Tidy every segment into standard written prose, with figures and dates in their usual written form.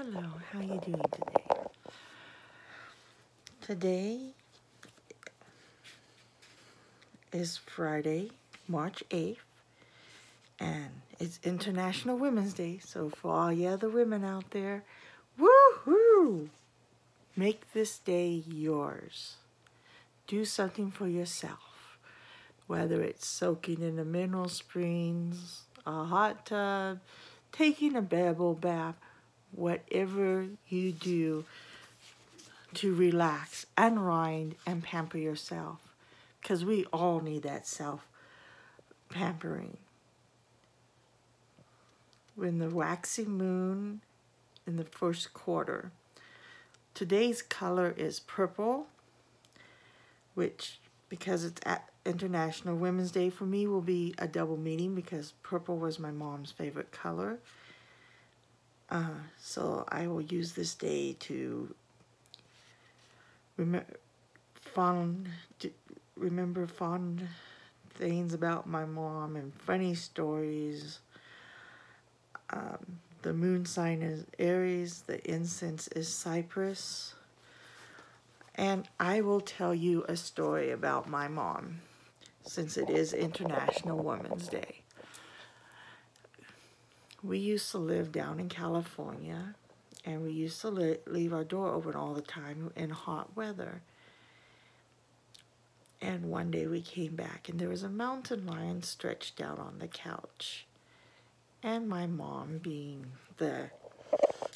Hello, how you doing today? Today is Friday, March 8th, and it's International Women's Day. So for all you other women out there, woohoo! Make this day yours. Do something for yourself. Whether it's soaking in the mineral springs, a hot tub, taking a bubble bath, whatever you do to relax, unwind, and pamper yourself. Because we all need that self-pampering. When the waxing moon in the first quarter. Today's color is purple, which, because it's at International Women's Day, for me will be a double meaning because purple was my mom's favorite color. So I will use this day to remember fond things about my mom and funny stories. The moon sign is Aries, the incense is cypress. And I will tell you a story about my mom, since it is International Women's Day. We used to live down in California, and we used to leave our door open all the time in hot weather. And one day we came back, and there was a mountain lion stretched out on the couch. And my mom, being the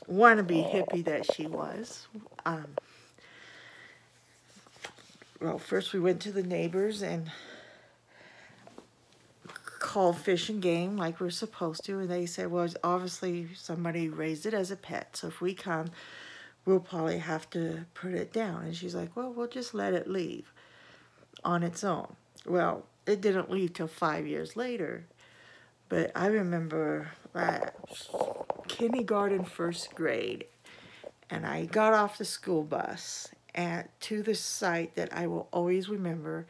wannabe hippie that she was, well, first we went to the neighbors and called Fish and Game like we're supposed to, and they said, well, obviously somebody raised it as a pet, so if we come, we'll probably have to put it down. And she's like, well, we'll just let it leave on its own. Well, it didn't leave till 5 years later, but I remember kindergarten, first grade, and I got off the school bus to the site that I will always remember.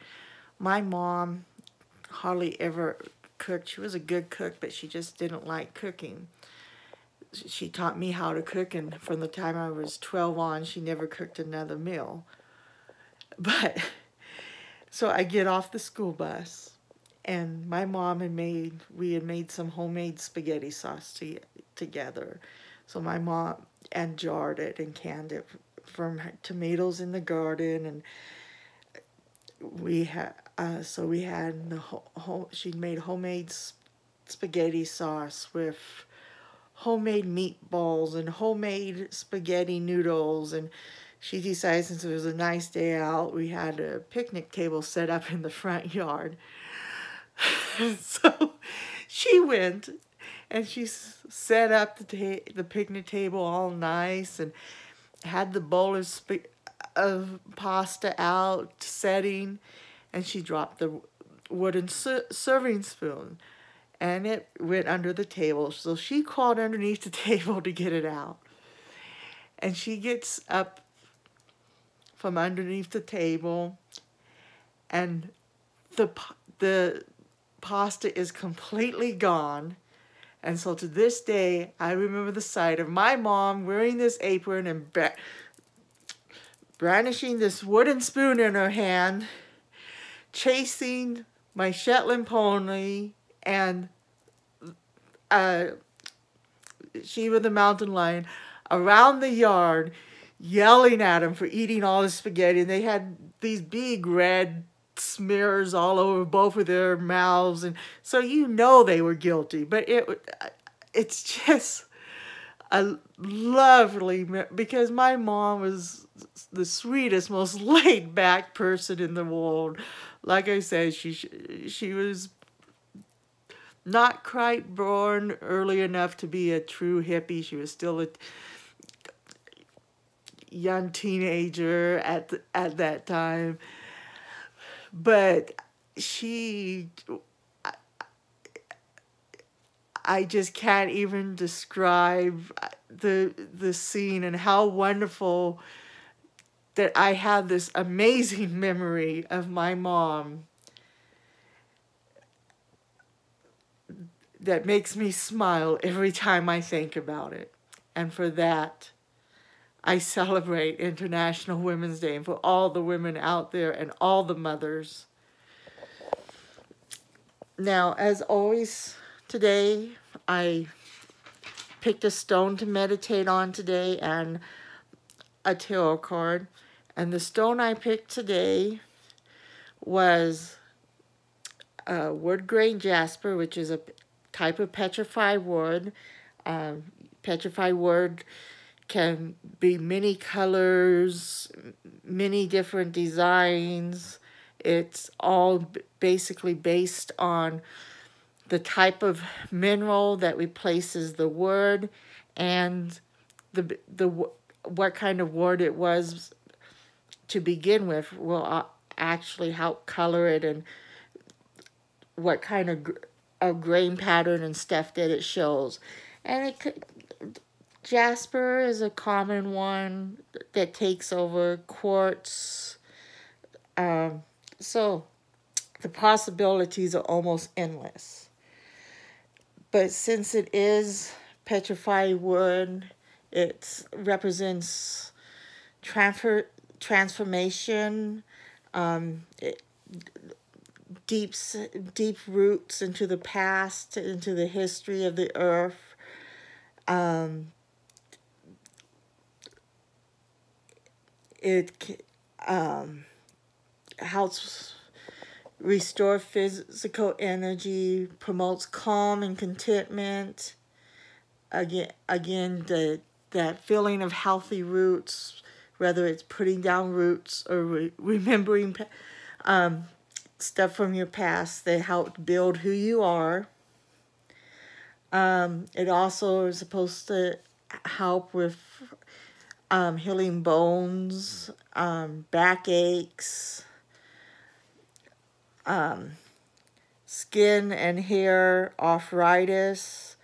My mom hardly ever cooked. She was a good cook, but she just didn't like cooking. She taught me how to cook, and from the time I was 12 on, she never cooked another meal. But so I get off the school bus, and my mom we had made some homemade spaghetti sauce together. So my mom and jarred it and canned it from tomatoes in the garden, and we had she'd made homemade spaghetti sauce with homemade meatballs and homemade spaghetti noodles. And she decided, since it was a nice day out, we had a picnic table set up in the front yard. So she went and she set up the picnic table all nice and had the bowl of pasta out setting, and she dropped the wooden serving spoon, and it went under the table. So she crawled underneath the table to get it out, and she gets up from underneath the table, and the pasta is completely gone. And so to this day, I remember the sight of my mom wearing this apron and brandishing this wooden spoon in her hand, chasing my Shetland pony and Shiva the mountain lion around the yard, yelling at him for eating all the spaghetti. And they had these big red smears all over both of their mouths, and so you know they were guilty. But it's just a lovely, because my mom was the sweetest, most laid-back person in the world. Like I said, she was not quite born early enough to be a true hippie. She was still a young teenager at that time. But I just can't even describe the scene, and how wonderful that I have this amazing memory of my mom that makes me smile every time I think about it. And for that, I celebrate International Women's Day, and for all the women out there and all the mothers. Now, as always, today I picked a stone to meditate on today and a tarot card. And the stone I picked today was wood grain jasper, which is a type of petrified wood. Petrified wood can be many colors, many different designs. It's all basically based on the type of mineral that replaces the wood and the what kind of wood it was to begin with will actually help color it and what kind of grain pattern and stuff that it shows. And it could, jasper is a common one that takes over quartz. So the possibilities are almost endless. But since it is petrified wood, it represents transformation, deep roots into the past, into the history of the earth. It helps restore physical energy, promotes calm and contentment. Again, that feeling of healthy roots, whether it's putting down roots or remembering stuff from your past that helped build who you are. It also is supposed to help with healing bones, backaches, skin and hair arthritis.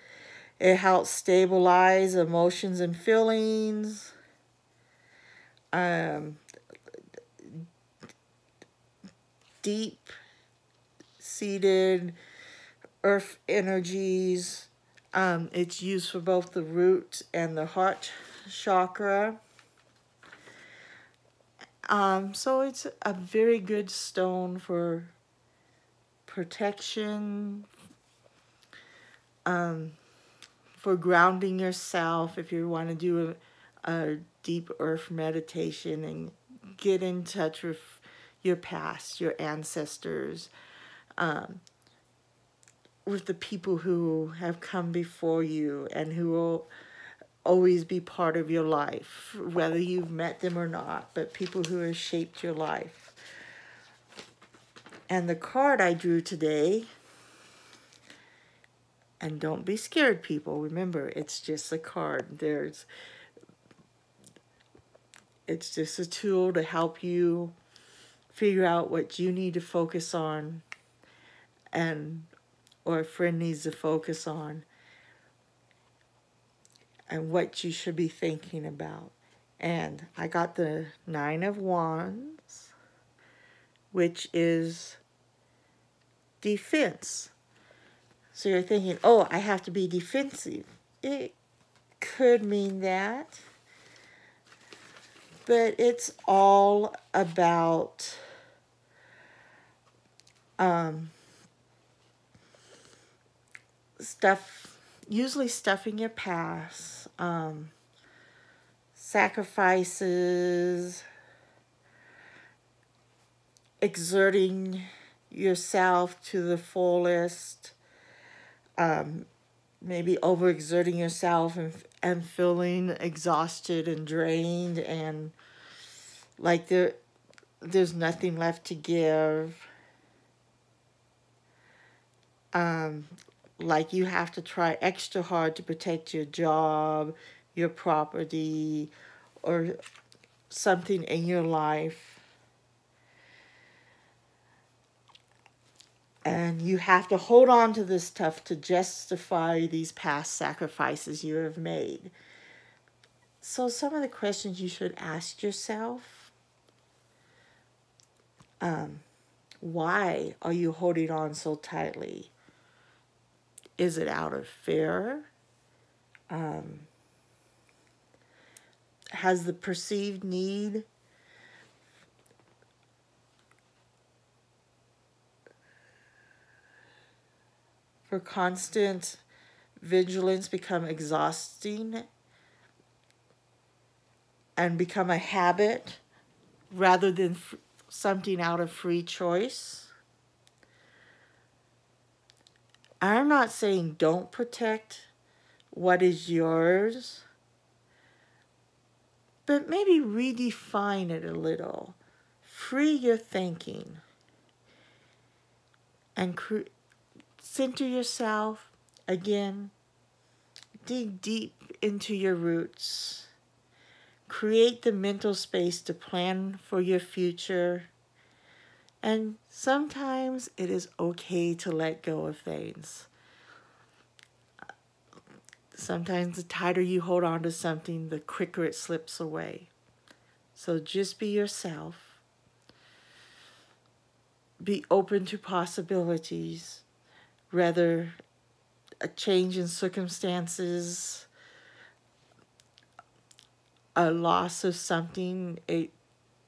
It helps stabilize emotions and feelings. Deep-seated earth energies. It's used for both the root and the heart chakra. So it's a very good stone for protection, for grounding yourself if you want to do a deep earth meditation and get in touch with your past, your ancestors, with the people who have come before you and who will always be part of your life, whether you've met them or not, but people who have shaped your life. And the card I drew today, and don't be scared, people, remember, it's just a card. It's just a tool to help you figure out what you need to focus on or a friend needs to focus on, and what you should be thinking about. And I got the 9 of Wands, which is defense. So you're thinking, oh, I have to be defensive. It could mean that. But it's all about usually stuff in your past, sacrifices, exerting yourself to the fullest, maybe overexerting yourself and feeling exhausted and drained and like there's nothing left to give. Like you have to try extra hard to protect your job, your property, or something in your life. And you have to hold on to this stuff to justify these past sacrifices you have made. So some of the questions you should ask yourself, why are you holding on so tightly? Is it out of fear? has the perceived need for constant vigilance become exhausting and become a habit rather than something out of free choice? I'm not saying don't protect what is yours, but maybe redefine it a little. Free your thinking and center yourself again. Dig deep into your roots. Create the mental space to plan for your future. And sometimes it is okay to let go of things. Sometimes the tighter you hold on to something, the quicker it slips away. So just be yourself. Be open to possibilities, whether a change in circumstances, a loss of something.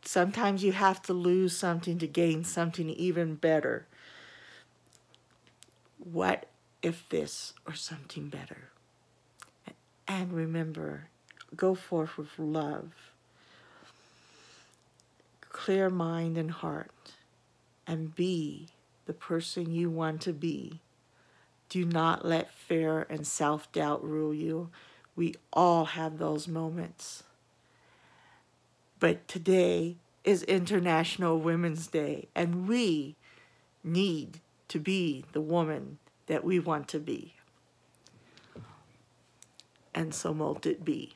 Sometimes you have to lose something to gain something even better. What if this or something better? And remember, go forth with love, clear mind and heart, and be the person you want to be. Do not let fear and self-doubt rule you. We all have those moments. But today is International Women's Day, and we need to be the woman that we want to be. And so mote it be.